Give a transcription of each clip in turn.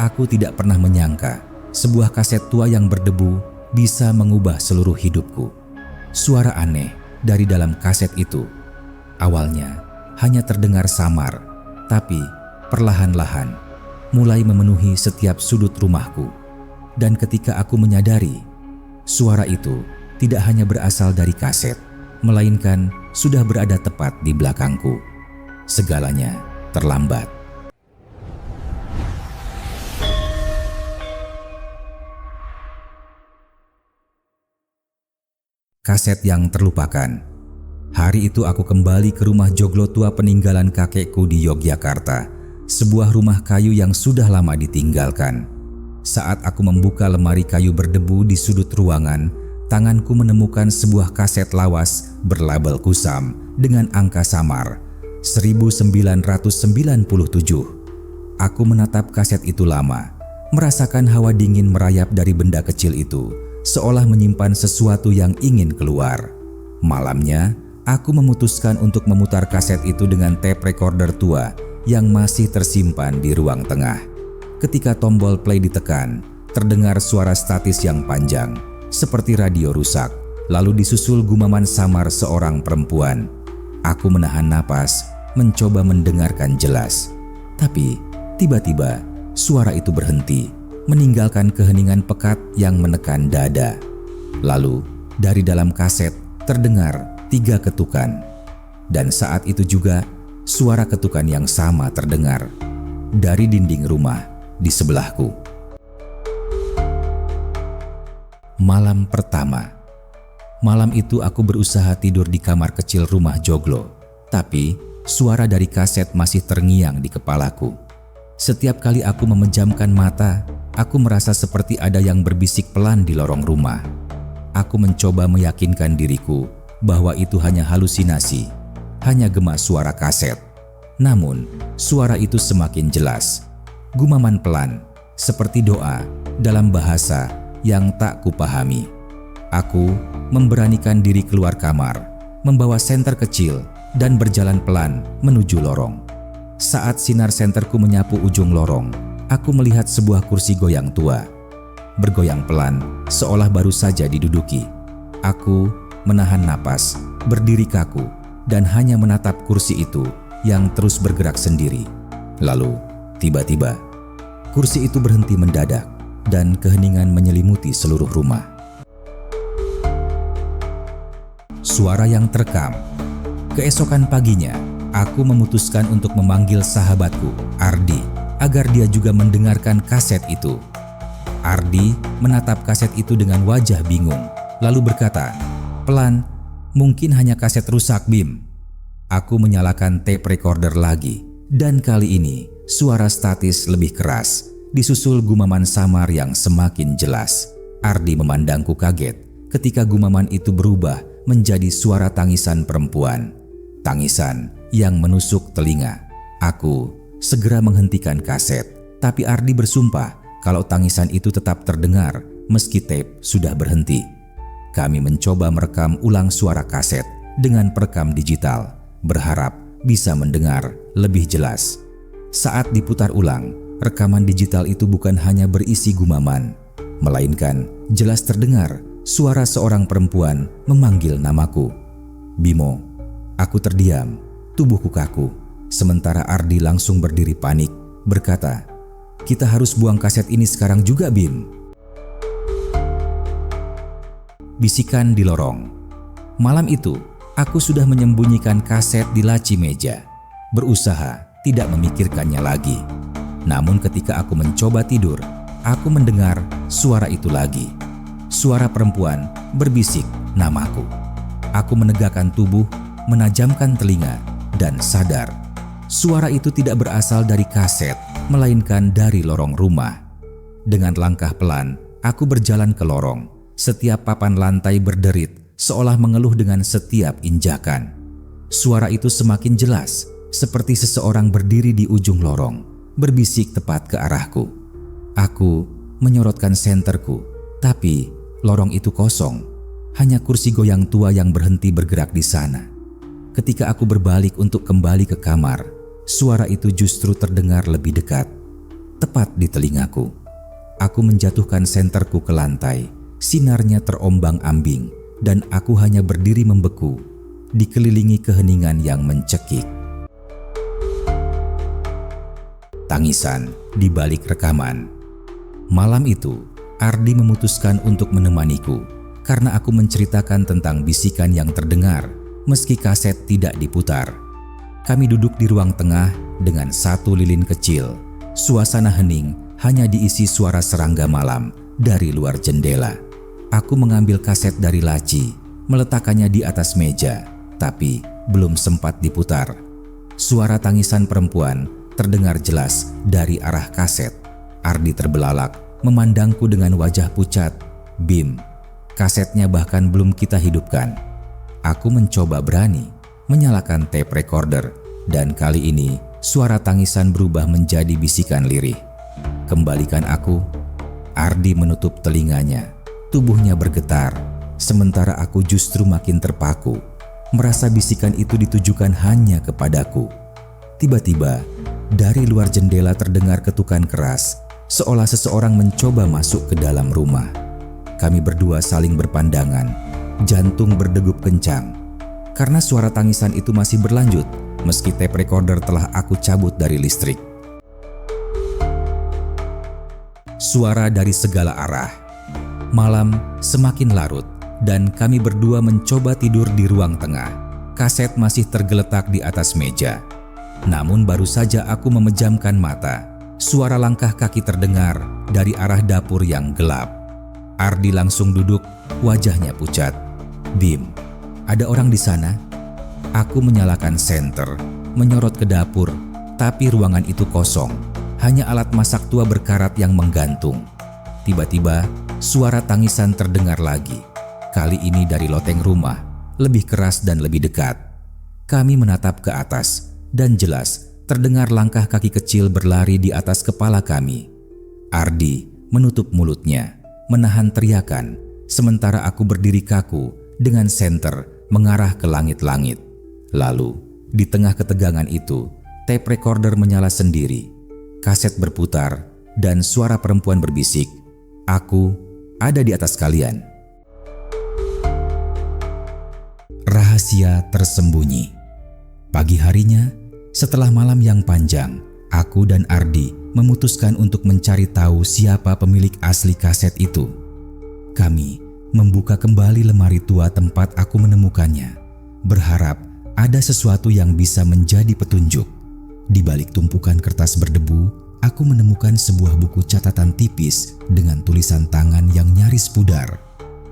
Aku tidak pernah menyangka sebuah kaset tua yang berdebu bisa mengubah seluruh hidupku. Suara aneh dari dalam kaset itu awalnya hanya terdengar samar, tapi perlahan-lahan mulai memenuhi setiap sudut rumahku. Dan ketika aku menyadari, suara itu tidak hanya berasal dari kaset, melainkan sudah berada tepat di belakangku. Segalanya terlambat. Kaset yang terlupakan. Hari itu aku kembali ke rumah joglo tua peninggalan kakekku di Yogyakarta, sebuah rumah kayu yang sudah lama ditinggalkan. Saat aku membuka lemari kayu berdebu di sudut ruangan, tanganku menemukan sebuah kaset lawas berlabel kusam dengan angka samar 1997. Aku menatap kaset itu lama, merasakan hawa dingin merayap dari benda kecil itu, seolah menyimpan sesuatu yang ingin keluar. Malamnya, aku memutuskan untuk memutar kaset itu dengan tape recorder tua yang masih tersimpan di ruang tengah. Ketika tombol play ditekan, terdengar suara statis yang panjang, seperti radio rusak, lalu disusul gumaman samar seorang perempuan. Aku menahan napas, mencoba mendengarkan jelas. Tapi, tiba-tiba, suara itu berhenti, meninggalkan keheningan pekat yang menekan dada. Lalu, dari dalam kaset terdengar 3 ketukan. Dan saat itu juga, suara ketukan yang sama terdengar dari dinding rumah di sebelahku. Malam pertama. Malam itu aku berusaha tidur di kamar kecil rumah joglo, tapi suara dari kaset masih terngiang di kepalaku. Setiap kali aku memejamkan mata, aku merasa seperti ada yang berbisik pelan di lorong rumah. Aku mencoba meyakinkan diriku bahwa itu hanya halusinasi, hanya gema suara kaset. Namun, suara itu semakin jelas. Gumaman pelan, seperti doa dalam bahasa yang tak kupahami. Aku memberanikan diri keluar kamar, membawa senter kecil dan berjalan pelan menuju lorong. Saat sinar senterku menyapu ujung lorong, aku melihat sebuah kursi goyang tua. Bergoyang pelan, seolah baru saja diduduki. Aku menahan napas, berdiri kaku, dan hanya menatap kursi itu yang terus bergerak sendiri. Lalu, tiba-tiba, kursi itu berhenti mendadak, dan keheningan menyelimuti seluruh rumah. Suara yang terekam. Keesokan paginya, aku memutuskan untuk memanggil sahabatku, Ardi, agar dia juga mendengarkan kaset itu. Ardi menatap kaset itu dengan wajah bingung, lalu berkata, "Pelan, mungkin hanya kaset rusak, Bim." Aku menyalakan tape recorder lagi, dan kali ini suara statis lebih keras, disusul gumaman samar yang semakin jelas. Ardi memandangku kaget ketika gumaman itu berubah menjadi suara tangisan perempuan. Tangisan yang menusuk telinga. Aku segera menghentikan kaset, tapi Ardi bersumpah kalau tangisan itu tetap terdengar meski tape sudah berhenti. Kami mencoba merekam ulang suara kaset dengan perekam digital, berharap bisa mendengar lebih jelas. Saat diputar ulang, rekaman digital itu bukan hanya berisi gumaman, melainkan jelas terdengar suara seorang perempuan memanggil namaku. "Bimo." Aku terdiam, tubuhku kaku, sementara Ardi langsung berdiri panik, berkata, "Kita harus buang kaset ini sekarang juga, Bim." Bisikan di lorong. Malam itu, aku sudah menyembunyikan kaset di laci meja, berusaha tidak memikirkannya lagi. Namun ketika aku mencoba tidur, aku mendengar suara itu lagi. Suara perempuan berbisik namaku. Aku menegakkan tubuh, menajamkan telinga, dan sadar suara itu tidak berasal dari kaset, melainkan dari lorong rumah. Dengan langkah pelan, aku berjalan ke lorong. Setiap papan lantai berderit, seolah mengeluh dengan setiap injakan. Suara itu semakin jelas, seperti seseorang berdiri di ujung lorong, berbisik tepat ke arahku. Aku menyorotkan senterku, tapi lorong itu kosong. Hanya kursi goyang tua yang berhenti bergerak di sana. Ketika aku berbalik untuk kembali ke kamar, suara itu justru terdengar lebih dekat. tepat di telingaku. Aku menjatuhkan senterku ke lantai, sinarnya terombang-ambing, dan aku hanya berdiri membeku, dikelilingi keheningan yang mencekik. Tangisan di balik rekaman. Malam itu, Ardi memutuskan untuk menemaniku karena aku menceritakan tentang bisikan yang terdengar meski kaset tidak diputar. Kami duduk di ruang tengah dengan satu lilin kecil. Suasana hening hanya diisi suara serangga malam dari luar jendela. Aku mengambil kaset dari laci, meletakkannya di atas meja, tapi belum sempat diputar. Suara tangisan perempuan terdengar jelas dari arah kaset. Ardi terbelalak, memandangku dengan wajah pucat. "Bim, kasetnya bahkan belum kita hidupkan." Aku mencoba berani menyalakan tape recorder, dan kali ini suara tangisan berubah menjadi bisikan lirih. "Kembalikan aku." Ardi menutup telinganya, tubuhnya bergetar, sementara aku justru makin terpaku, merasa bisikan itu ditujukan hanya kepadaku. Tiba-tiba, dari luar jendela terdengar ketukan keras, seolah seseorang mencoba masuk ke dalam rumah. Kami berdua saling berpandangan, jantung berdegup kencang. Karena suara tangisan itu masih berlanjut, meski tape recorder telah aku cabut dari listrik. Suara dari segala arah. Malam semakin larut, dan kami berdua mencoba tidur di ruang tengah. Kaset masih tergeletak di atas meja. Namun baru saja aku memejamkan mata, suara langkah kaki terdengar dari arah dapur yang gelap. Ardi langsung duduk, wajahnya pucat. "Bim, ada orang di sana?" Aku menyalakan senter, menyorot ke dapur, tapi ruangan itu kosong. Hanya alat masak tua berkarat yang menggantung. Tiba-tiba, suara tangisan terdengar lagi. Kali ini dari loteng rumah, lebih keras dan lebih dekat. Kami menatap ke atas, dan jelas terdengar langkah kaki kecil berlari di atas kepala kami. Ardi menutup mulutnya, menahan teriakan, sementara aku berdiri kaku dengan senter mengarah ke langit-langit. Lalu, di tengah ketegangan itu, tape recorder menyala sendiri. Kaset berputar, dan suara perempuan berbisik, "Aku ada di atas kalian." Rahasia tersembunyi. Pagi harinya, setelah malam yang panjang, aku dan Ardi memutuskan untuk mencari tahu siapa pemilik asli kaset itu. Kami membuka kembali lemari tua tempat aku menemukannya, berharap ada sesuatu yang bisa menjadi petunjuk. Di balik tumpukan kertas berdebu, aku menemukan sebuah buku catatan tipis dengan tulisan tangan yang nyaris pudar.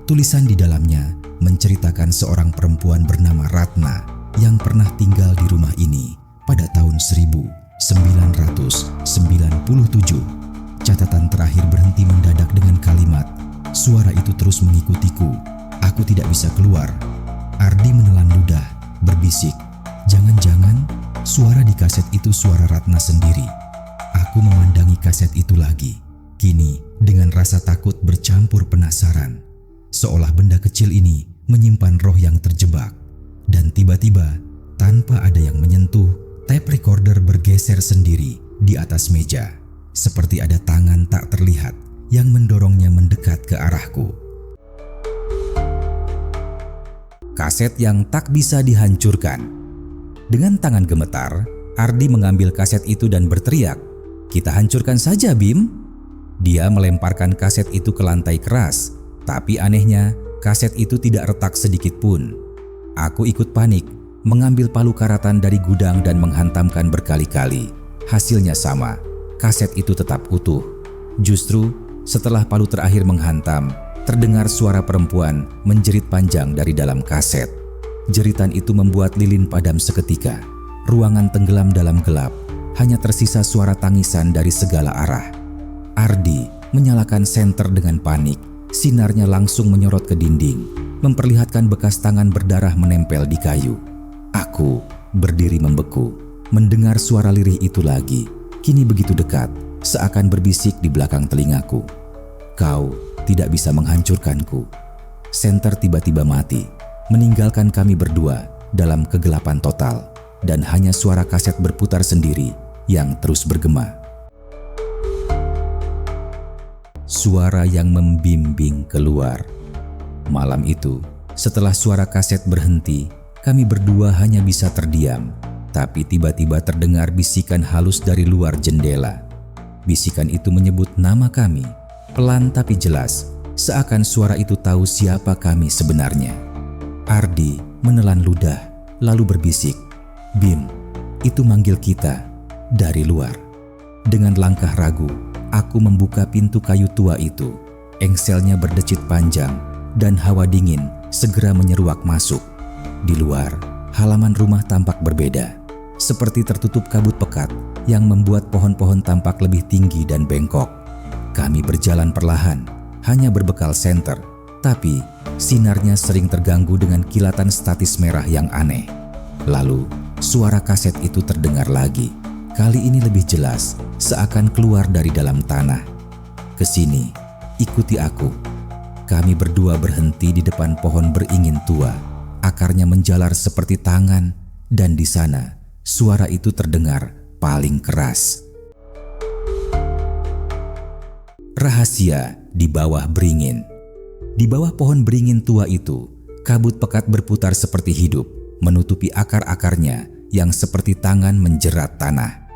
Tulisan di dalamnya menceritakan seorang perempuan bernama Ratna yang pernah tinggal di rumah ini pada tahun 1997. Catatan terakhir berhenti mendadak dengan kalimat, "Suara itu terus mengikutiku. Aku tidak bisa keluar." Ardi menelan ludah, berbisik, "Jangan-jangan suara di kaset itu suara Ratna sendiri." Aku memandangi kaset itu lagi, kini dengan rasa takut bercampur penasaran. Seolah benda kecil ini menyimpan roh yang terjebak. Dan tiba-tiba, tanpa ada yang menyentuh, tape recorder bergeser sendiri di atas meja. Seperti ada tangan tak terlihat yang mendorongnya mendekat ke arahku. Kaset yang tak bisa dihancurkan. Dengan tangan gemetar, Ardi mengambil kaset itu dan berteriak, "Kita hancurkan saja, Bim." Dia melemparkan kaset itu ke lantai keras, tapi anehnya kaset itu tidak retak sedikit pun. Aku ikut panik, mengambil palu karatan dari gudang dan menghantamkan berkali-kali. Hasilnya sama, kaset itu tetap utuh. Justru setelah palu terakhir menghantam, terdengar suara perempuan menjerit panjang dari dalam kaset. Jeritan itu membuat lilin padam seketika. Ruangan tenggelam dalam gelap, hanya tersisa suara tangisan dari segala arah. Ardi menyalakan senter dengan panik. Sinarnya langsung menyorot ke dinding, memperlihatkan bekas tangan berdarah menempel di kayu. Aku berdiri membeku, mendengar suara lirih itu lagi, kini begitu dekat, seakan berbisik di belakang telingaku. "Kau tidak bisa menghancurkanku." Senter tiba-tiba mati, meninggalkan kami berdua dalam kegelapan total, dan hanya suara kaset berputar sendiri yang terus bergema. suara yang membimbing keluar. Malam itu, setelah suara kaset berhenti, kami berdua hanya bisa terdiam. Tapi tiba-tiba terdengar bisikan halus dari luar jendela. Bisikan itu menyebut nama kami, pelan tapi jelas, seakan suara itu tahu siapa kami sebenarnya. Ardi menelan ludah, lalu berbisik, "Bim, itu manggil kita dari luar." Dengan langkah ragu, aku membuka pintu kayu tua itu. Engselnya berdecit panjang dan hawa dingin segera menyeruak masuk. Di luar, halaman rumah tampak berbeda, seperti tertutup kabut pekat yang membuat pohon-pohon tampak lebih tinggi dan bengkok. Kami berjalan perlahan, hanya berbekal senter, tapi sinarnya sering terganggu dengan kilatan statis merah yang aneh. Lalu, suara kaset itu terdengar lagi. Kali ini lebih jelas, seakan keluar dari dalam tanah. "Kesini, ikuti aku." Kami berdua berhenti di depan pohon beringin tua. Akarnya menjalar seperti tangan, dan di sana suara itu terdengar paling keras. Rahasia di bawah beringin. Di bawah pohon beringin tua itu, kabut pekat berputar seperti hidup, menutupi akar-akarnya yang seperti tangan menjerat tanah.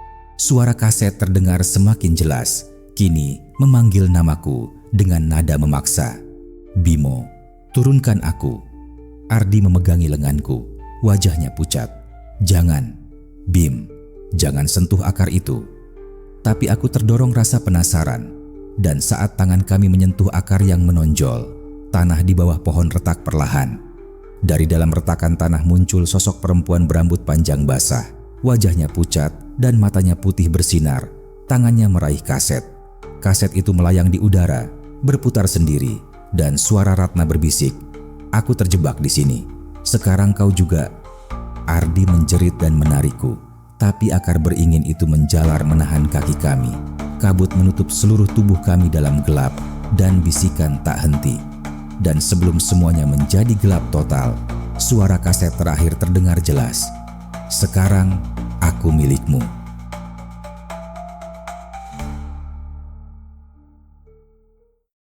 Suara kaset terdengar semakin jelas, kini memanggil namaku dengan nada memaksa. "Bimo, turunkan aku." Ardi memegangi lenganku, wajahnya pucat. "Jangan, Bim, jangan sentuh akar itu." Tapi aku terdorong rasa penasaran, dan saat tangan kami menyentuh akar yang menonjol, tanah di bawah pohon retak perlahan. Dari dalam retakan tanah muncul sosok perempuan berambut panjang basah, wajahnya pucat dan matanya putih bersinar. Tangannya meraih kaset. Kaset itu melayang di udara, berputar sendiri, dan suara Ratna berbisik, "Aku terjebak di sini. Sekarang kau juga." Ardi menjerit dan menarikku, tapi akar beringin itu menjalar menahan kaki kami. Kabut menutup seluruh tubuh kami dalam gelap, dan bisikan tak henti. Dan sebelum semuanya menjadi gelap total, suara kaset terakhir terdengar jelas. "Sekarang aku milikmu."